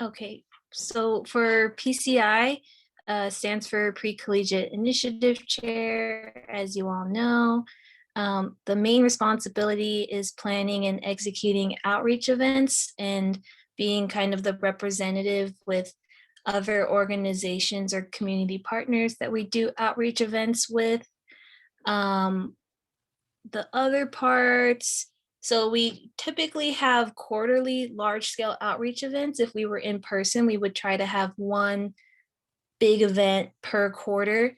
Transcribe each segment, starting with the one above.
Okay, so for PCI, stands for Pre-Collegiate Initiative Chair, as you all know. The main responsibility is planning and executing outreach events and being kind of the representative with other organizations or community partners that we do outreach events with. Um, the other parts, so we typically have quarterly large scale outreach events. If we were in person, we would try to have one big event per quarter,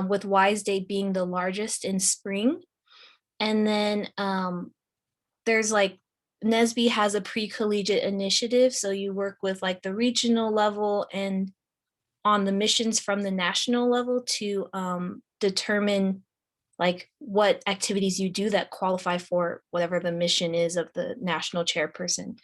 with Wise Day being the largest in spring. And then there's like NSBE has a pre-collegiate initiative. So you work with like the regional level and on the missions from the national level to determine like what activities you do that qualify for whatever the mission is of the national chairperson.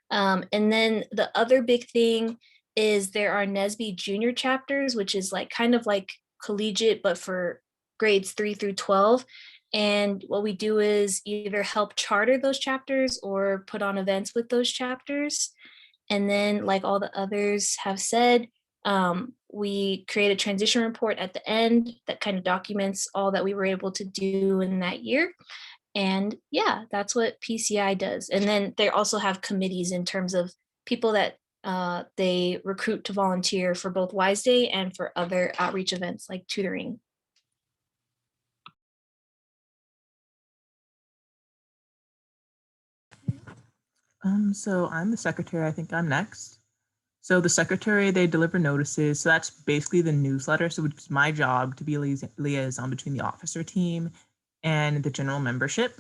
And then the other big thing is there are NSBE junior chapters, which is like kind of like collegiate, but for grades 3 through 12. And what we do is either help charter those chapters or put on events with those chapters. And then, like all the others have said, we create a transition report at the end that kind of documents all that we were able to do in that year. And yeah, that's what PCI does. And then they also have committees in terms of people that they recruit to volunteer for both Wise Day and for other outreach events like tutoring. So I'm the secretary. I think I'm next. So the secretary, they deliver notices. So that's basically the newsletter. So it's my job to be a liaison between the officer team and the general membership.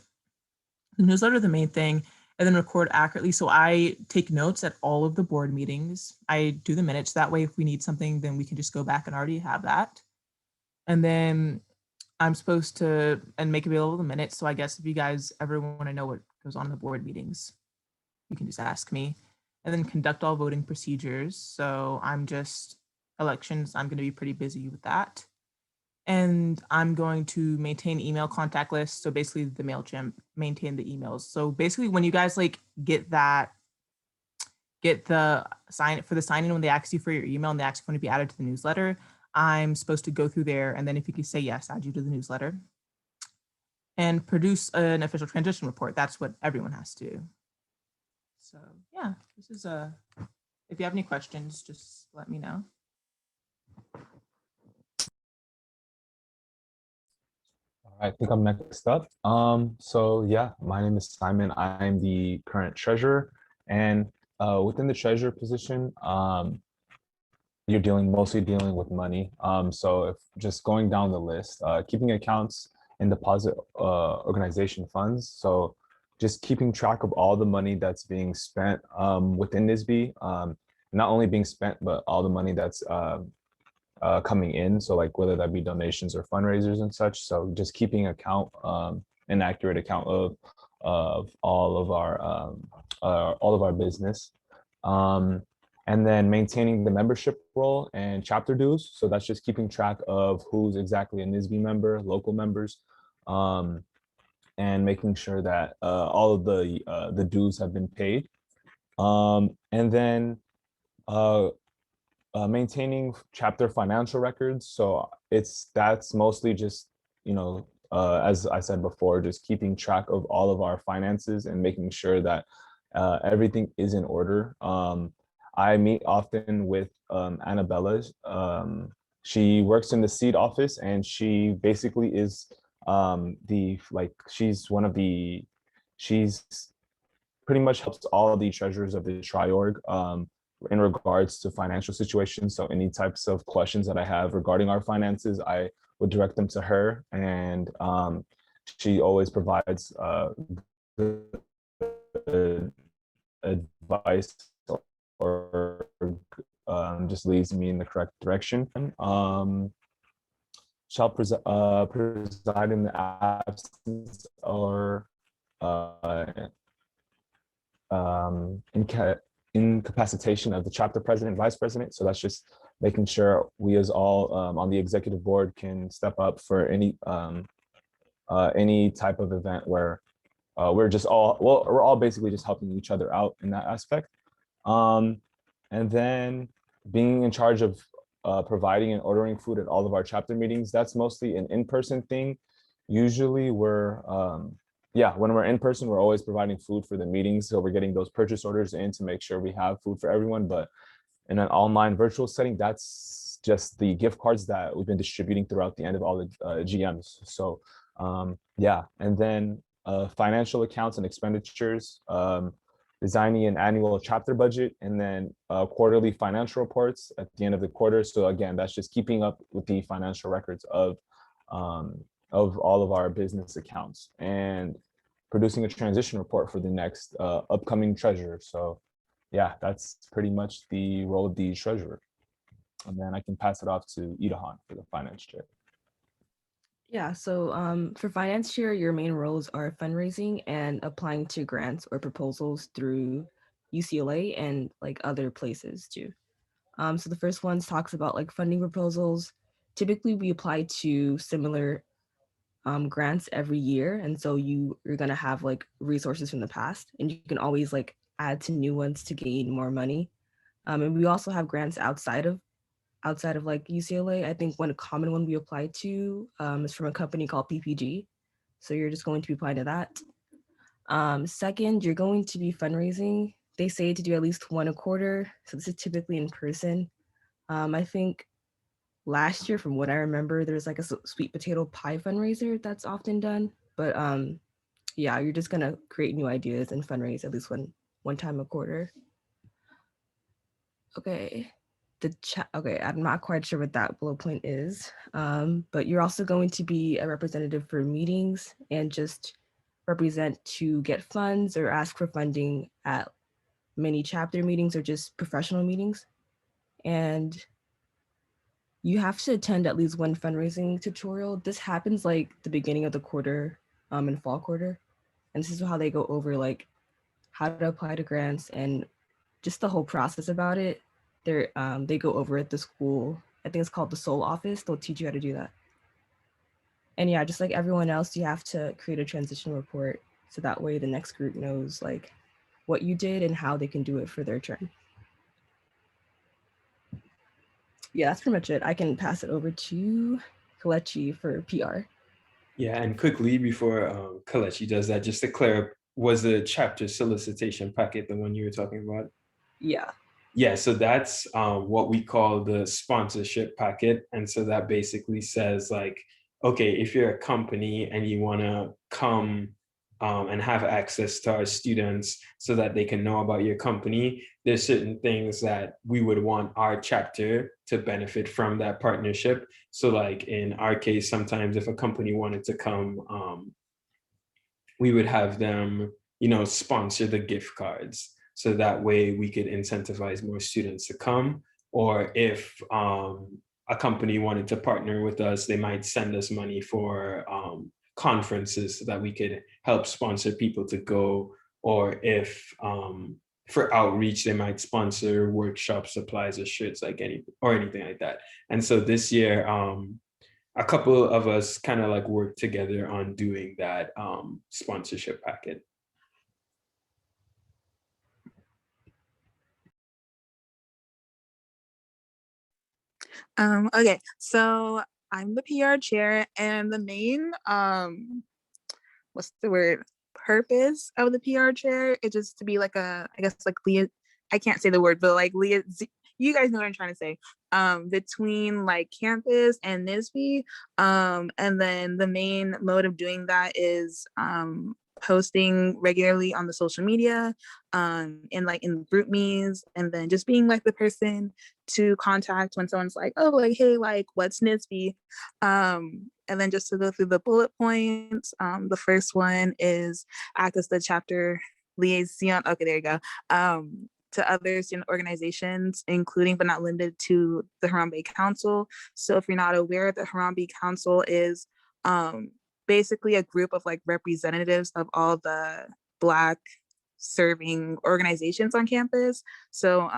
The newsletter, the main thing, and then record accurately. So I take notes at all of the board meetings. I do the minutes. That way, if we need something, then we can just go back and already have that. And then I'm supposed to make available the minutes. So I guess if you guys ever want to know what goes on in the board meetings, you can just ask me. And then conduct all voting procedures. So I'm just elections. I'm going to be pretty busy with that. And I'm going to maintain email contact lists. So basically the MailChimp, maintain the emails. So basically when you guys like get the sign for the sign in, when they ask you for your email and they ask you want to be added to the newsletter, I'm supposed to go through there. And then if you can say yes, add you to the newsletter and produce an official transition report. That's what everyone has to do. So yeah, this is if you have any questions, just let me know. I think I'm next up. So yeah, my name is Simon. I'm the current treasurer, and within the treasurer position, you're mostly dealing with money. So if just going down the list, keeping accounts in deposit organization funds. So just keeping track of all the money that's being spent within NSBE, not only being spent, but all the money that's coming in. So like whether that be donations or fundraisers and such. So just keeping an accurate account of all of our business. And then maintaining the membership roll and chapter dues. So that's just keeping track of who's exactly a NSBE member, local members, and making sure that all of the dues have been paid. And then maintaining chapter financial records. So that's mostly just, as I said before, just keeping track of all of our finances and making sure that everything is in order. I meet often with Annabella. She works in the seed office, and she basically is she's pretty much helps all the treasurers of the tri-org in regards to financial situations. So any types of questions that I have regarding our finances, I would direct them to her, and she always provides good advice or just leads me in the correct direction. Shall preside in the absence or incapacitation of the chapter president, vice president. So that's just making sure we as all on the executive board can step up for any type of event where we're all basically just helping each other out in that aspect. And then being in charge of providing and ordering food at all of our chapter meetings, that's mostly an in-person thing. Usually we're, when we're in person, we're always providing food for the meetings. So we're getting those purchase orders in to make sure we have food for everyone. But in an online virtual setting, that's just the gift cards that we've been distributing throughout the end of all the GMs. So and then financial accounts and expenditures, designing an annual chapter budget, and then quarterly financial reports at the end of the quarter. So again, that's just keeping up with the financial records of all of our business accounts, and producing a transition report for the next upcoming treasurer. So yeah, that's pretty much the role of the treasurer. And then I can pass it off to Idahan for the finance chair. Yeah, so for finance chair, your main roles are fundraising and applying to grants or proposals through UCLA and like other places too. So the first one talks about like funding proposals. Typically, we apply to similar grants every year, and so you're gonna have like resources from the past, and you can always like add to new ones to gain more money. And we also have grants outside of like UCLA. I think one common one we apply to is from a company called PPG. So you're just going to be applying to that. Second, you're going to be fundraising. They say to do at least one a quarter. So this is typically in person. I think last year, from what I remember, there's like a sweet potato pie fundraiser that's often done. But yeah, you're just gonna create new ideas and fundraise at least one time a quarter. Okay. Okay, I'm not quite sure what that bullet point is, but you're also going to be a representative for meetings and just represent to get funds or ask for funding at many chapter meetings or just professional meetings. And you have to attend at least one fundraising tutorial. This happens like the beginning of the quarter in fall quarter. And this is how they go over like how to apply to grants and just the whole process about it. They go over at the school. I think it's called the Soul Office. They'll teach you how to do that. And yeah, just like everyone else, you have to create a transition report so that way the next group knows like what you did and how they can do it for their turn. Yeah, that's pretty much it. I can pass it over to Kalechi for PR. Yeah, and quickly before Kalechi does that, just to clear up, was the chapter solicitation packet the one you were talking about? Yeah. Yeah, so that's what we call the sponsorship packet. And so that basically says like, okay, if you're a company and you want to come and have access to our students so that they can know about your company, there's certain things that we would want our chapter to benefit from that partnership. So like in our case, sometimes if a company wanted to come, we would have them, sponsor the gift cards. So that way we could incentivize more students to come. Or if a company wanted to partner with us, they might send us money for conferences so that we could help sponsor people to go. Or if for outreach, they might sponsor workshop supplies or shirts, anything like that. And so this year, a couple of us kind of like worked together on doing that sponsorship packet. Okay, so I'm the PR chair, and the main purpose of the PR chair is just to be like I can't say the word, but like you guys know what I'm trying to say, between like campus and NSBE, and then the main mode of doing that is posting regularly on the social media, and like in group meetings, and then just being like the person to contact when someone's like, oh, like, hey, like, what's NSBE? And then just to go through the bullet points, the first one is act as the chapter liaison. Okay, there you go. To other student organizations, including but not limited to the Harambe Council. So if you're not aware, the Harambe Council is basically a group of like representatives of all the Black serving organizations on campus. So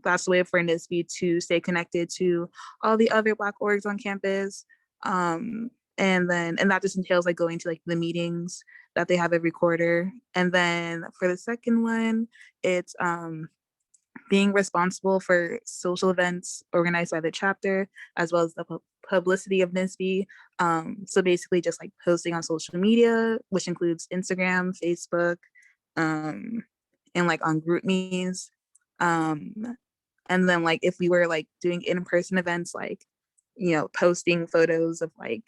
that's the way for NSBE to stay connected to all the other Black orgs on campus. And that just entails like going to like the meetings that they have every quarter. And then for the second one, it's being responsible for social events organized by the chapter, as well as the publicity of NSBE. So basically just like posting on social media, which includes Instagram, Facebook, and like on GroupMe's. And then like if we were like doing in-person events, like, you know, posting photos of like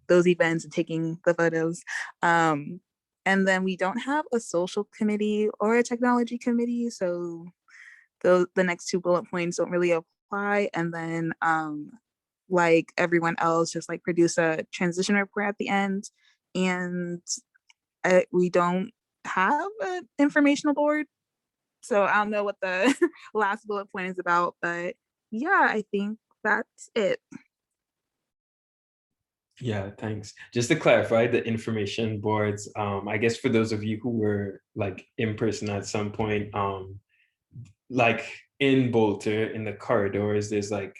those events and taking the photos. And then we don't have a social committee or a technology committee. So the next two bullet points don't really apply. And then like everyone else, just like produce a transition report at the end. And we don't have an informational board. So I don't know what the last bullet point is about, but yeah, I think that's it. Yeah, thanks. Just to clarify, the information boards, I guess for those of you who were like in person at some point, like in Boulter, in the corridors, there's like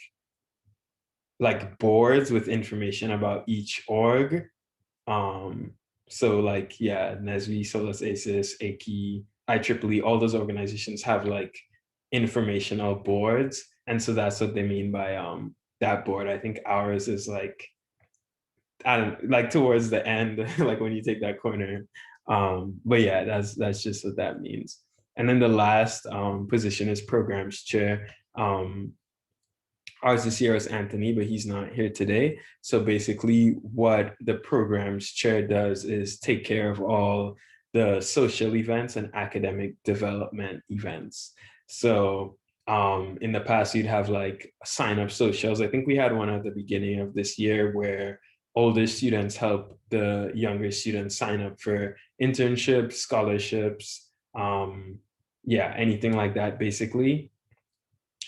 boards with information about each org. So like, yeah, NSBE, Solus, ACES, AKI, IEEE, all those organizations have like informational boards. And so that's what they mean by that board. I think ours is like, I don't like towards the end, like when you take that corner. But yeah, that's just what that means. And then the last position is programs chair. Ours this year is Anthony, but he's not here today. So basically what the programs chair does is take care of all the social events and academic development events. So in the past, you'd have like sign up socials. I think we had one at the beginning of this year where older students help the younger students sign up for internships, scholarships, yeah, anything like that, basically.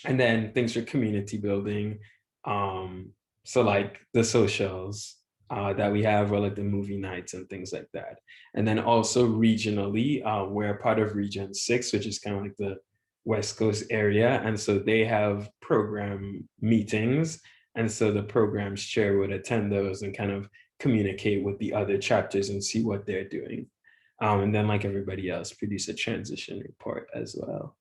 And then things for community building. So like the socials that we have, or like the movie nights and things like that. And then also regionally, we're a part of Region 6, which is kind of like the West Coast area. And so they have program meetings. And so the programs chair would attend those and kind of communicate with the other chapters and see what they're doing. And then like everybody else, produce a transition report as well.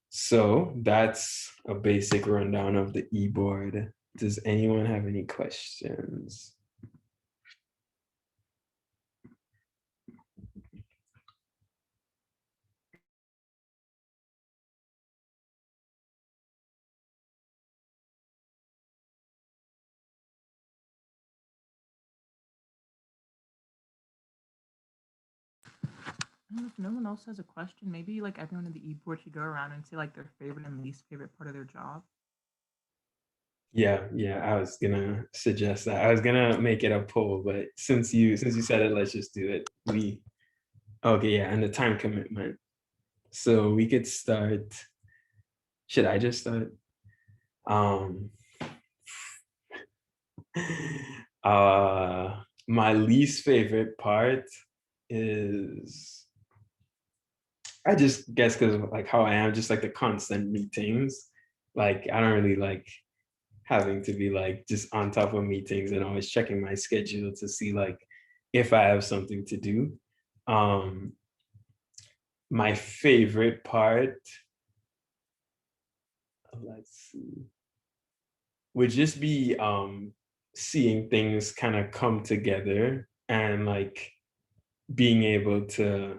So that's a basic rundown of the e-board. Does anyone have any questions? If no one else has a question, maybe like everyone in the e-board should go around and say like their favorite and least favorite part of their job. Yeah, I was gonna suggest that. I was gonna make it a poll, but since you said it, let's just do it. Okay, yeah, and the time commitment. So we could start. Should I just start? My least favorite part is, I just guess because of like how I am, just like the constant meetings. Like I don't really like having to be like just on top of meetings and always checking my schedule to see like if I have something to do. My favorite part, let's see, would just be seeing things kind of come together and like being able to,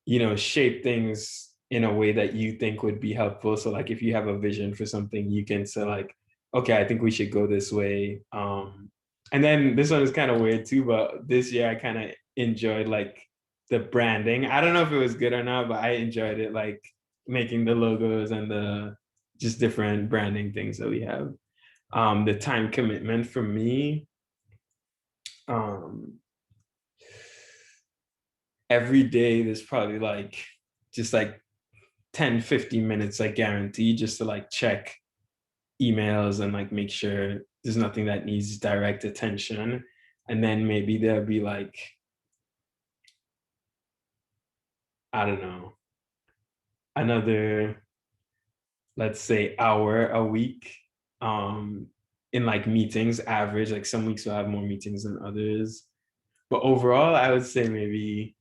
you know, shape things in a way that you think would be helpful. So like if you have a vision for something, you can say like, okay, I think we should go this way. And then this one is kind of weird too, but this year I kind of enjoyed like the branding. I don't know if it was good or not, but I enjoyed it, like making the logos and the just different branding things that we have. The time commitment for me, every day there's probably like just like 10-15 minutes, I guarantee, just to like check emails and like make sure there's nothing that needs direct attention. And then maybe there'll be like, I don't know, another, let's say, hour a week in like meetings, average. Like some weeks will have more meetings than others. But overall, I would say maybe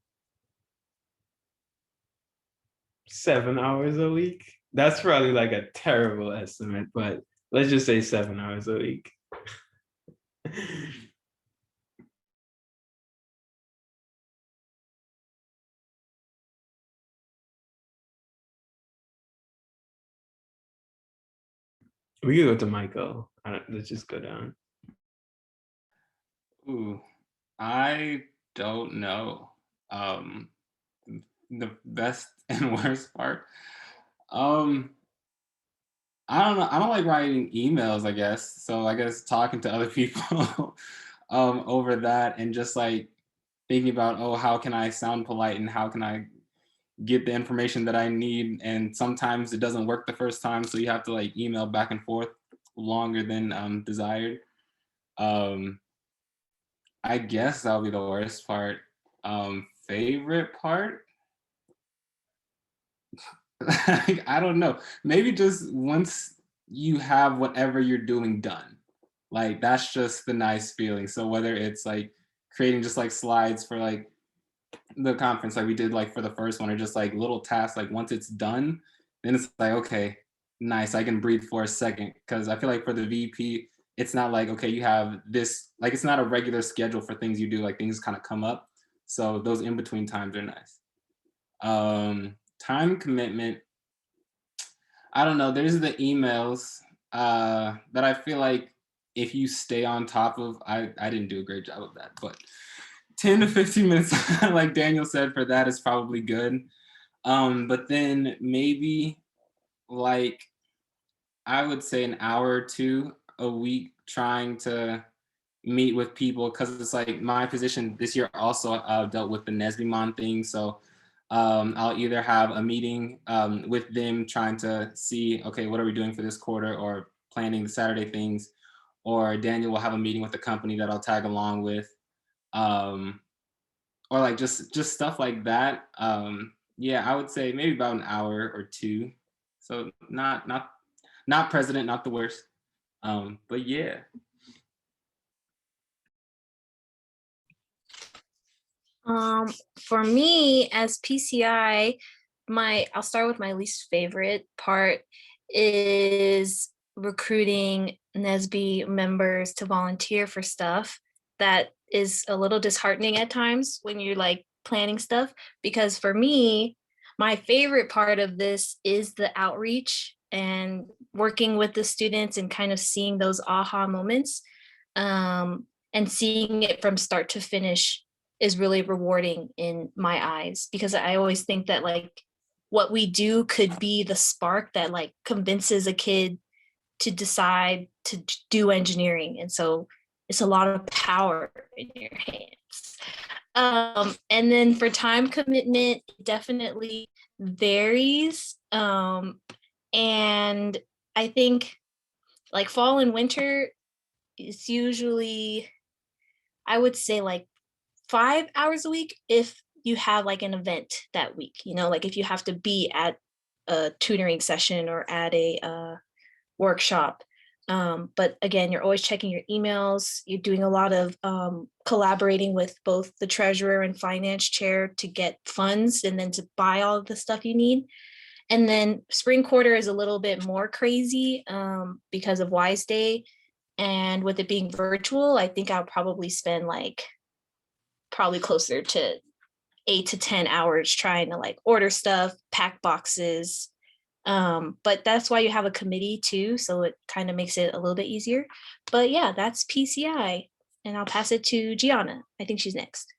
7 hours a week. That's probably like a terrible estimate, but let's just say 7 hours a week. We can go to Michael. Let's just go down. Ooh, I don't know. The best and worst part. I don't know. I don't like writing emails, I guess. So I guess talking to other people over that and just like thinking about, oh, how can I sound polite and how can I get the information that I need? And sometimes it doesn't work the first time, so you have to like email back and forth longer than desired. I guess that'll be the worst part. Favorite part? I don't know. Maybe just once you have whatever you're doing done, like that's just the nice feeling. So whether it's like creating just like slides for like the conference, like we did like for the first one, or just like little tasks, like once it's done, then it's like, okay, nice, I can breathe for a second. Because I feel like for the VP, it's not like, okay, you have this, like it's not a regular schedule for things you do, like things kind of come up. So those in between times are nice. Time commitment, I don't know, there's the emails that I feel like if you stay on top of, I didn't do a great job of that, but 10 to 15 minutes, like Daniel said, for that is probably good. But then maybe like, I would say an hour or two a week trying to meet with people, because it's like my position this year also dealt with the NSBE thing. So I'll either have a meeting with them trying to see, okay, what are we doing for this quarter, or planning the Saturday things, or Daniel will have a meeting with the company that I'll tag along with, or like just stuff like that. Yeah, I would say maybe about an hour or two. So not president, not the worst. But yeah. For me as PCI, I'll start with my least favorite part is recruiting NSBE members to volunteer for stuff. That is a little disheartening at times when you're like planning stuff, because for me, my favorite part of this is the outreach and working with the students and kind of seeing those aha moments, and seeing it from start to finish is really rewarding in my eyes, because I always think that like what we do could be the spark that like convinces a kid to decide to do engineering. And so it's a lot of power in your hands. And then for time commitment, it definitely varies. And I think like fall and winter is usually, I would say like 5 hours a week if you have like an event that week, like if you have to be at a tutoring session or at a workshop. But again, you're always checking your emails. You're doing a lot of collaborating with both the treasurer and finance chair to get funds and then to buy all of the stuff you need. And then spring quarter is a little bit more crazy because of Wise Day. And with it being virtual, I think I'll probably spend like probably closer to 8 to 10 hours trying to like order stuff, pack boxes. But that's why you have a committee too. So it kind of makes it a little bit easier. But yeah, that's PCI. And I'll pass it to Gianna. I think she's next.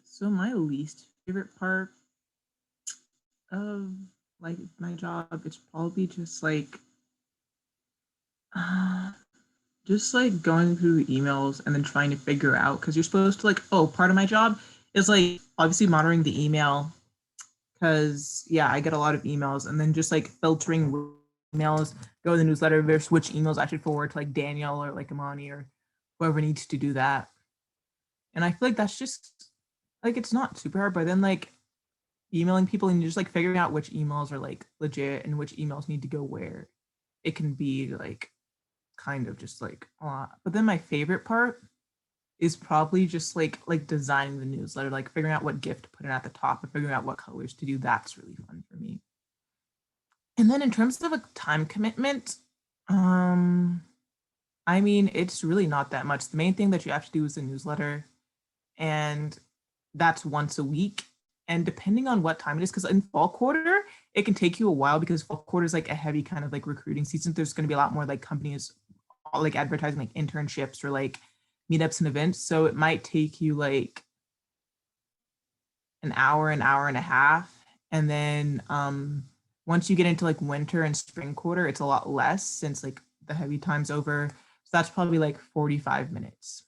So my least favorite part of like my job, it's probably just like going through emails and then trying to figure out, because you're supposed to like, part of my job is like obviously monitoring the email, because yeah, I get a lot of emails, and then just like filtering emails, go to the newsletter, versus which emails I should forward to like Daniel or like Imani or whoever needs to do that. And I feel like that's just like, it's not super hard, but then like emailing people and just like figuring out which emails are like legit and which emails need to go where, it can be like kind of just like a lot. But then my favorite part is probably just like designing the newsletter, like figuring out what gift to put in at the top and figuring out what colors to do. That's really fun for me. And then in terms of a time commitment, I mean, it's really not that much. The main thing that you have to do is the newsletter, and that's once a week. And depending on what time it is, because in fall quarter, it can take you a while because fall quarter is like a heavy kind of like recruiting season. There's going to be a lot more like companies like advertising like internships or like meetups and events. So it might take you like an hour and a half. And then once you get into like winter and spring quarter, it's a lot less since like the heavy time's over. So that's probably like 45 minutes.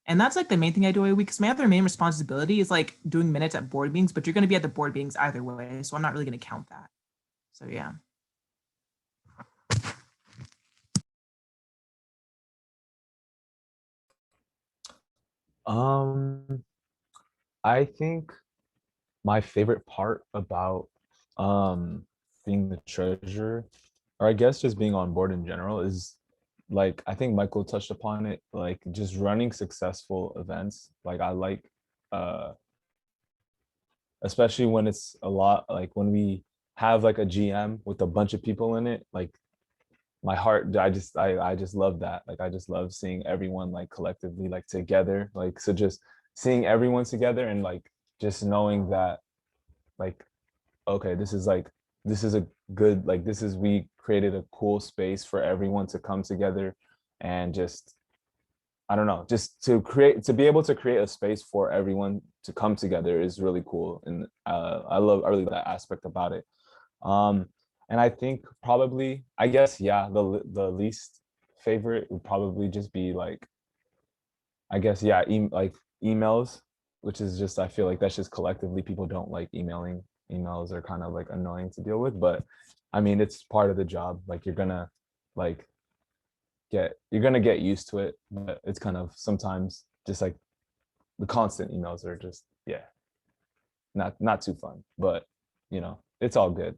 And that's like the main thing I do a week, because my other main responsibility is like doing minutes at board meetings, but you're going to be at the board meetings either way. So I'm not really going to count that. So yeah. I think my favorite part about being the treasurer, or I guess just being on board in general, is like, I think Michael touched upon it, like just running successful events. Like I like especially when it's a lot, like when we have like a GM with a bunch of people in it, like my heart, I just love that. Like I just love seeing everyone like collectively like together, like so just seeing everyone together and like just knowing that like, okay, this is a good, like this is, we created a cool space for everyone to come together and just, I don't know, just to be able to create a space for everyone to come together is really cool. And I really love that aspect about it. And I think probably, I guess, yeah, the least favorite would probably just be like, I guess, yeah, like emails, which is just, I feel like that's just collectively people don't like emailing. Emails are kind of like annoying to deal with, but I mean, it's part of the job. Like you're gonna like get used to it, but it's kind of sometimes just like the constant emails are just, yeah, not too fun, but you know, it's all good.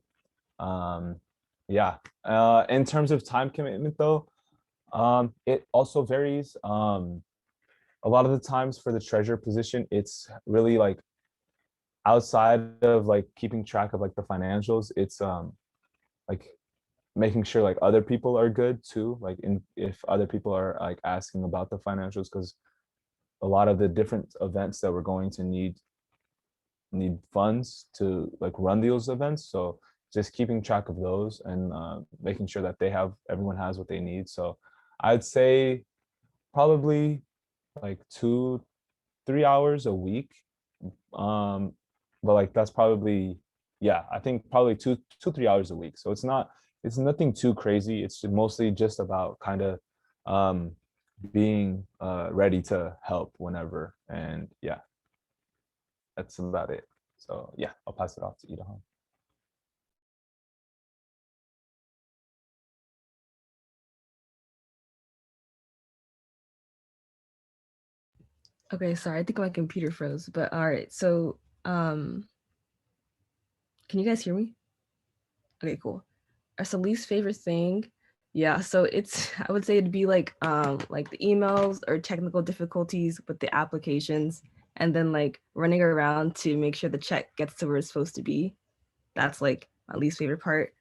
Yeah. In terms of time commitment though, it also varies. A lot of the times for the treasurer position, it's really like outside of like keeping track of like the financials, it's like making sure like other people are good too, like if other people are like asking about the financials, because a lot of the different events that we're going to need funds to like run those events. So just keeping track of those and making sure that everyone has what they need. So I'd say probably like 2-3 hours a week. But like that's probably, yeah, I think probably 2-3 hours a week. So it's nothing too crazy. It's mostly just about kind of being ready to help whenever. And yeah, that's about it. So yeah, I'll pass it off to Idaho. Okay, sorry, I think my computer froze, but all right. So, can you guys hear me? Okay, cool. So least favorite thing, yeah, so it's, I would say it'd be like the emails or technical difficulties with the applications, and then like running around to make sure the check gets to where it's supposed to be. That's like my least favorite part.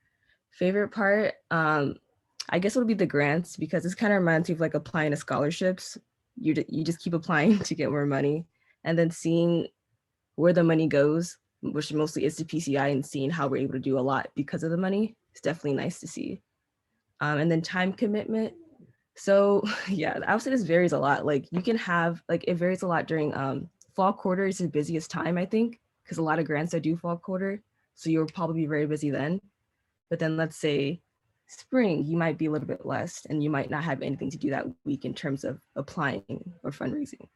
Favorite part, I guess it would be the grants, because this kind of reminds me of like applying to scholarships. You just keep applying to get more money, and then seeing where the money goes, which mostly is to PCI, and seeing how we're able to do a lot because of the money. It's definitely nice to see. And then time commitment. So yeah, I would say this varies a lot. Like you can have, like it varies a lot during fall quarter is the busiest time, I think, because a lot of grants are due fall quarter. So you'll probably be very busy then. But then let's say spring, you might be a little bit less, and you might not have anything to do that week in terms of applying or fundraising.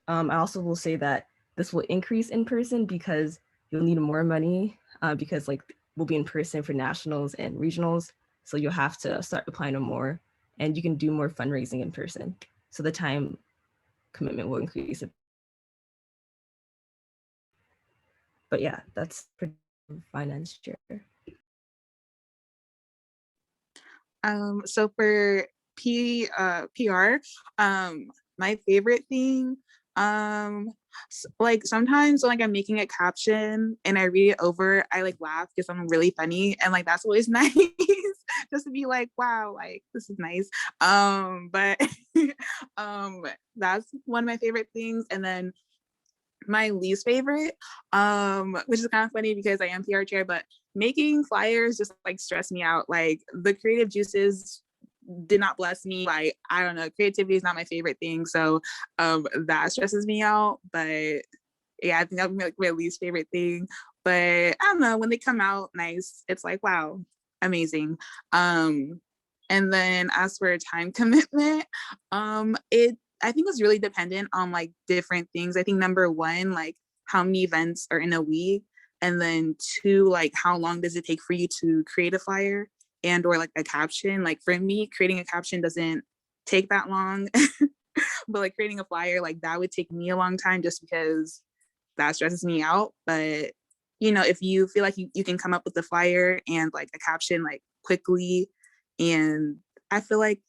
I also will say that this will increase in person because you'll need more money because like we'll be in person for nationals and regionals. So you'll have to start applying to more, and you can do more fundraising in person. So the time commitment will increase. But yeah, that's pretty finance chair. So for PR, my favorite thing, like sometimes when like I'm making a caption and I read it over, I like laugh because I'm really funny, and like that's always nice just to be like, wow, like this is nice. But that's one of my favorite things. And then my least favorite, which is kind of funny because I am PR chair, but making flyers just like stress me out. Like the creative juices did not bless me. Like, I don't know, creativity is not my favorite thing. So that stresses me out. But yeah, I think that would be like my least favorite thing. But I don't know, when they come out nice, it's like, wow, amazing. And then as for time commitment, I think it's really dependent on like different things. I think number one, like how many events are in a week, and then two, like how long does it take for you to create a flyer and or like a caption. Like for me, creating a caption doesn't take that long, but like creating a flyer, like that would take me a long time just because that stresses me out. But you know, if you feel like you can come up with the flyer and like a caption like quickly, and I feel like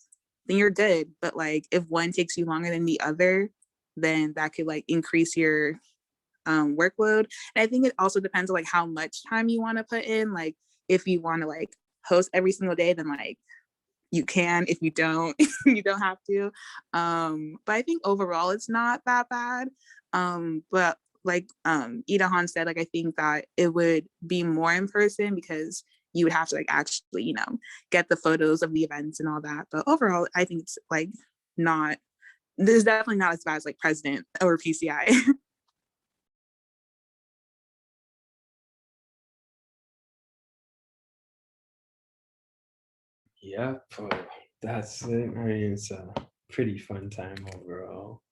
then you're good. But like if one takes you longer than the other, then that could like increase your workload. And I think it also depends on like how much time you want to put in. Like if you want to like host every single day, then like you can. If you don't, you don't have to. But I think overall it's not that bad. But like Ida Han said, like I think that it would be more in person because you would have to like actually, you know, get the photos of the events and all that. But overall, I think it's like not, there's definitely not as bad as like president or PCI. Yeah, that's it. I mean, it's a pretty fun time overall.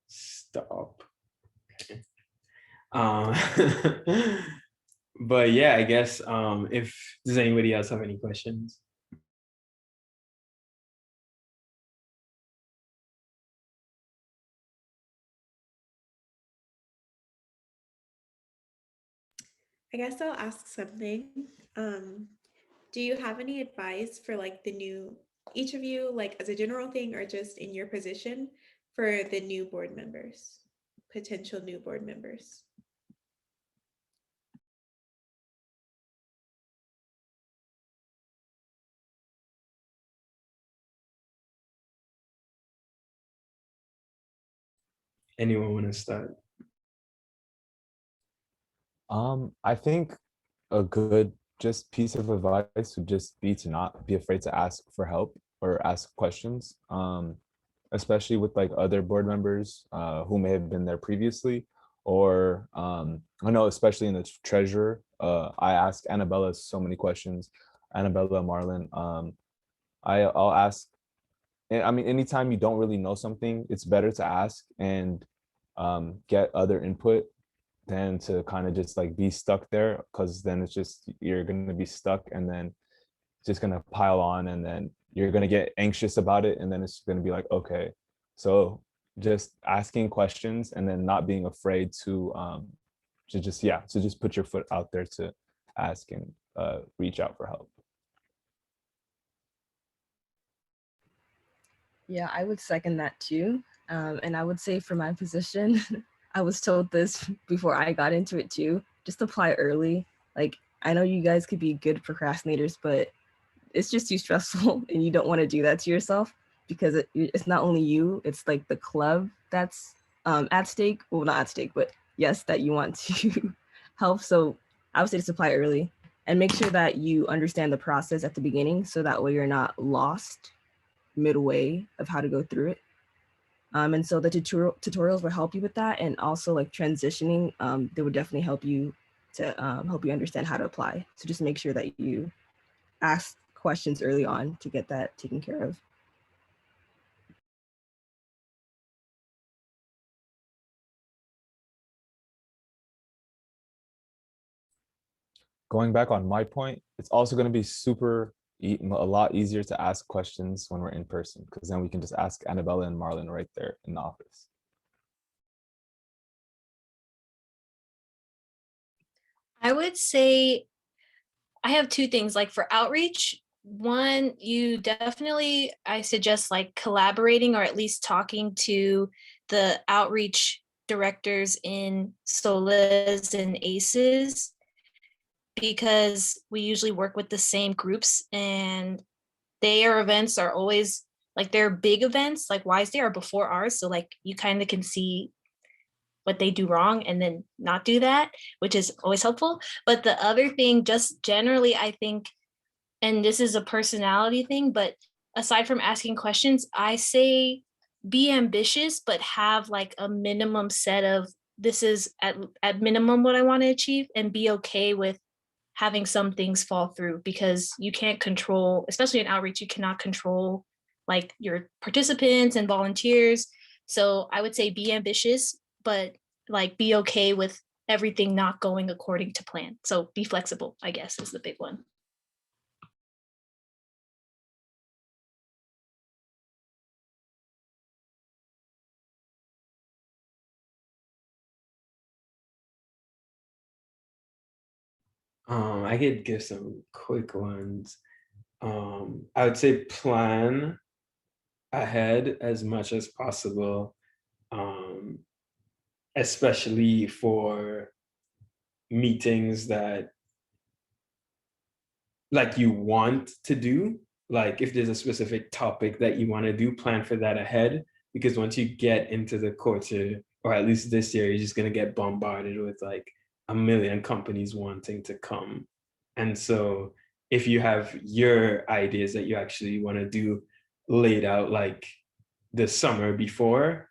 Stop. Okay. Um, but yeah, I guess if does anybody else have any questions? I guess I'll ask something. Do you have any advice for like the new, each of you, like as a general thing or just in your position for the new board members, potential new board members? Anyone want to start? I think a good just piece of advice would just be to not be afraid to ask for help or ask questions, especially with like other board members who may have been there previously, or I know especially in the treasurer, I ask Annabella so many questions, Annabella, Marlon. I'll ask, I mean, anytime you don't really know something, it's better to ask and get other input than to kind of just like be stuck there, because then it's just you're going to be stuck and then just going to pile on, and then you're going to get anxious about it, and then it's going to be like, okay. So just asking questions and then not being afraid to just, yeah, to just put your foot out there to ask and reach out for help. Yeah, I would second that too. And I would say for my position, I was told this before I got into it too, just apply early. Like, I know you guys could be good procrastinators, but it's just too stressful and you don't want to do that to yourself, because it's not only you, it's like the club that's at stake. Well, not at stake, but yes, that you want to help. So I would say just apply early and make sure that you understand the process at the beginning, so that way you're not lost midway of how to go through it. And so the tutorials will help you with that, and also like transitioning, they would definitely help you to help you understand how to apply. So just make sure that you ask questions early on to get that taken care of. Going back on my point, it's also going to be a lot easier to ask questions when we're in person, because then we can just ask Annabella and Marlon right there in the office. I would say I have two things. Like for outreach, one, you definitely, I suggest like collaborating or at least talking to the outreach directors in SOLAs and ACEs, because we usually work with the same groups, and their events are always like, they're big events, like WISE are before ours. So like you kind of can see what they do wrong and then not do that, which is always helpful. But the other thing, just generally, I think, and this is a personality thing, but aside from asking questions, I say be ambitious, but have like a minimum set of, this is at minimum what I want to achieve, and be okay with having some things fall through, because you can't control, especially in outreach, you cannot control like your participants and volunteers. So I would say be ambitious, but like be okay with everything not going according to plan. So be flexible, I guess, is the big one. I could give some quick ones. I would say plan ahead as much as possible, especially for meetings that like you want to do. Like if there's a specific topic that you want to do, plan for that ahead, because once you get into the quarter, or at least this year, you're just going to get bombarded with like a million companies wanting to come. And so if you have your ideas that you actually want to do laid out like the summer before,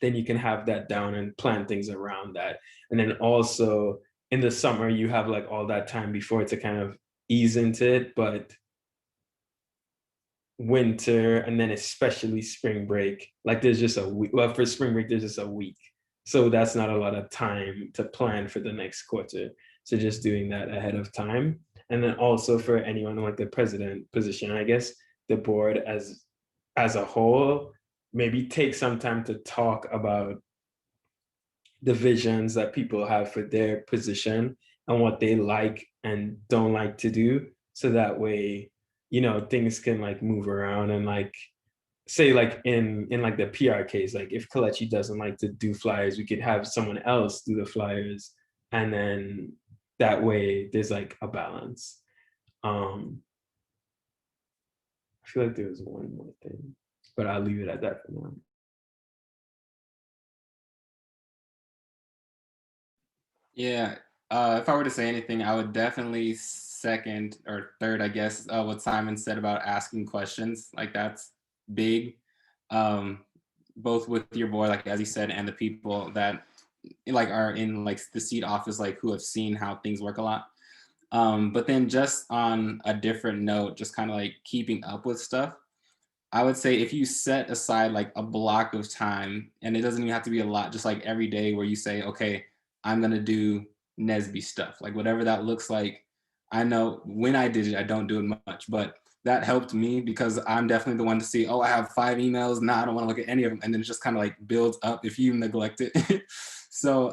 then you can have that down and plan things around that. And then also in the summer, you have like all that time before to kind of ease into it. But winter, and then especially spring break, like there's just a week. Well, for spring break, there's just a week. So that's not a lot of time to plan for the next quarter. So just doing that ahead of time. And then also for anyone like the president position, I guess the board as a whole, maybe take some time to talk about the visions that people have for their position and what they like and don't like to do. So that way, you know, things can like move around, and like say like in like the PR case, like if Kalechi doesn't like to do flyers, we could have someone else do the flyers, and then that way there's like a balance. I feel like there was one more thing, but I'll leave it at that for now. Yeah, if I were to say anything, I would definitely second or third, I guess, what Simon said about asking questions. Like that's big, both with your board, like as he said, and the people that like are in like the seat office, like who have seen how things work a lot. But then just on a different note, just kind of like keeping up with stuff. I would say if you set aside like a block of time, and it doesn't even have to be a lot, just like every day where you say, okay, I'm gonna do NSBE stuff, like whatever that looks like. I know when I did it, I don't do it much, but that helped me because I'm definitely the one to see, oh, I have 5 emails, now I don't wanna look at any of them. And then it just kind of like builds up if you neglect it. So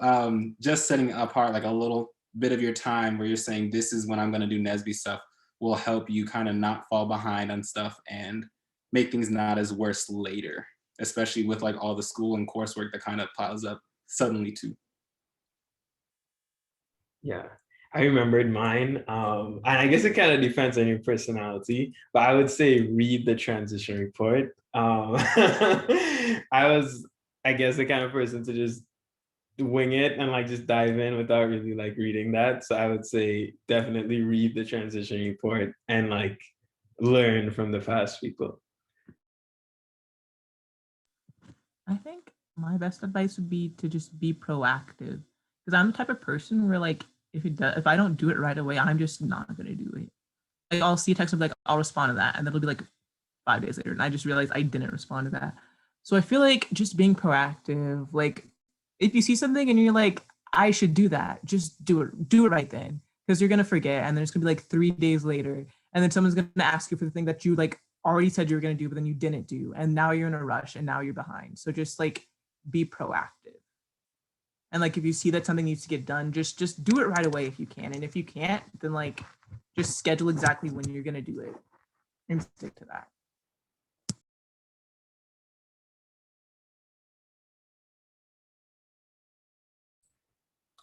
just setting apart like a little bit of your time where you're saying, this is when I'm gonna do NSBE stuff will help you kind of not fall behind on stuff and make things not as worse later, especially with like all the school and coursework that kind of piles up suddenly too. Yeah, I remembered mine. And I guess it kind of depends on your personality, but I would say read the transition report. I was, I guess, the kind of person to just wing it and like just dive in without really like reading that. So I would say definitely read the transition report and like learn from the past people. I think my best advice would be to just be proactive, because I'm the type of person where like if I don't do it right away, I'm just not gonna do it. Like I'll see a text of like I'll respond to that, and it'll be like 5 days later, and I just realized I didn't respond to that. So I feel like just being proactive, like if you see something and you're like I should do that, just do it right then, because you're gonna forget, and then it's gonna be like 3 days later, and then someone's gonna ask you for the thing that you like already said you were gonna do, but then you didn't do, and now you're in a rush, and now you're behind. So just like be proactive, and like if you see that something needs to get done, just do it right away if you can, and if you can't, then like Just schedule exactly when you're going to do it and stick to that.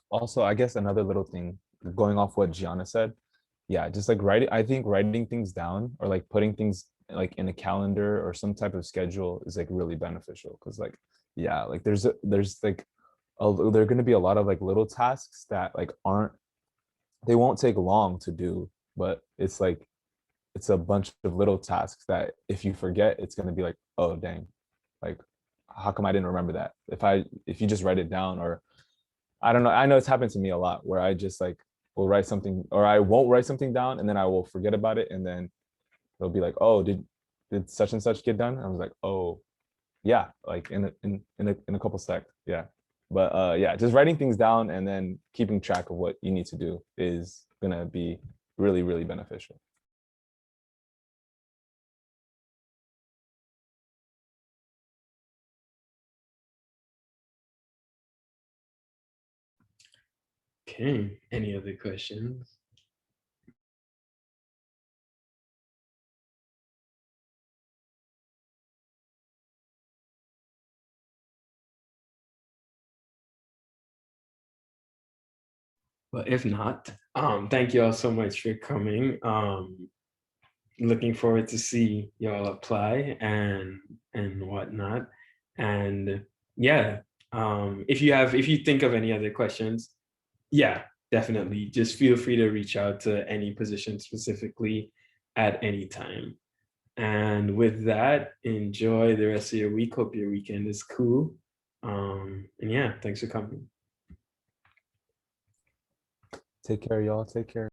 Also, I guess another little thing, going off what Gianna said, yeah, just like writing, I think writing things down or like putting things like in a calendar or some type of schedule is like really beneficial. Cause like, yeah, like there's like, there are going to be a lot of like little tasks that like they won't take long to do, but it's like, it's a bunch of little tasks that if you forget, it's going to be like, oh, dang, like, how come I didn't remember that? If you just write it down, or I don't know. I know it's happened to me a lot where I just like will write something, or I won't write something down and then I will forget about it. And then it'll be like, oh, did such and such get done? I was like, oh yeah, like in a couple seconds. Yeah. But yeah, just writing things down and then keeping track of what you need to do is gonna be really, really beneficial. Okay, any other questions? Well, if not, thank you all so much for coming. Looking forward to see y'all apply and whatnot. And yeah, if you think of any other questions, yeah, definitely just feel free to reach out to any position specifically at any time. And with that, enjoy the rest of your week. Hope your weekend is cool. And yeah, thanks for coming. Take care, y'all. Take care.